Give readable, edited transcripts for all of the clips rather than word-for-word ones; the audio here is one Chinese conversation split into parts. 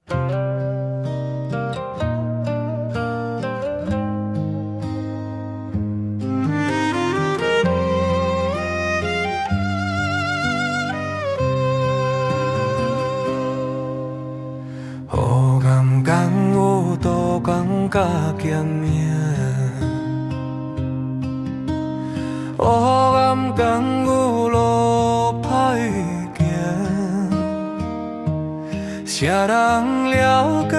黑暗间有刀光甲剑影，黑暗间有路歹行，啥人了解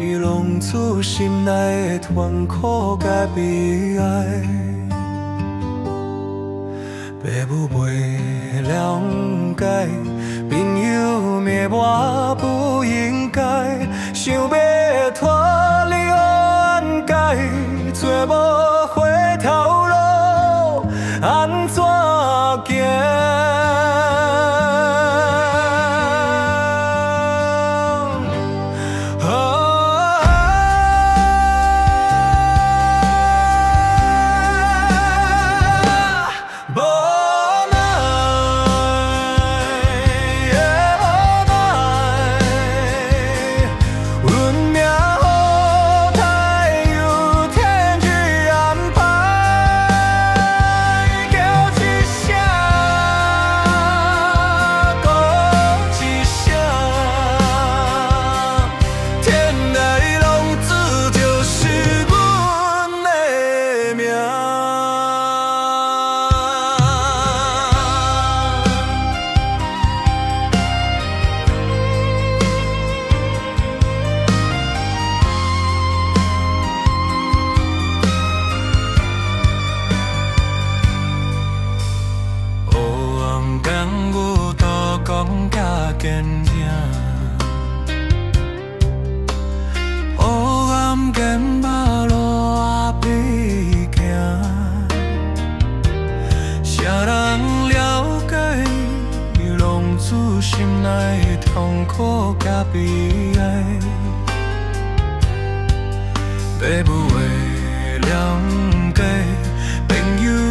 伊拢出心内的痛苦甲悲哀？父母袂了解，朋友骂我不应该，想要拖你冤家，找无回头路，安怎行？坚定，黑暗间马路仔边行，啥人了解伊拢自心内的痛苦甲悲哀？父母会了解，朋友。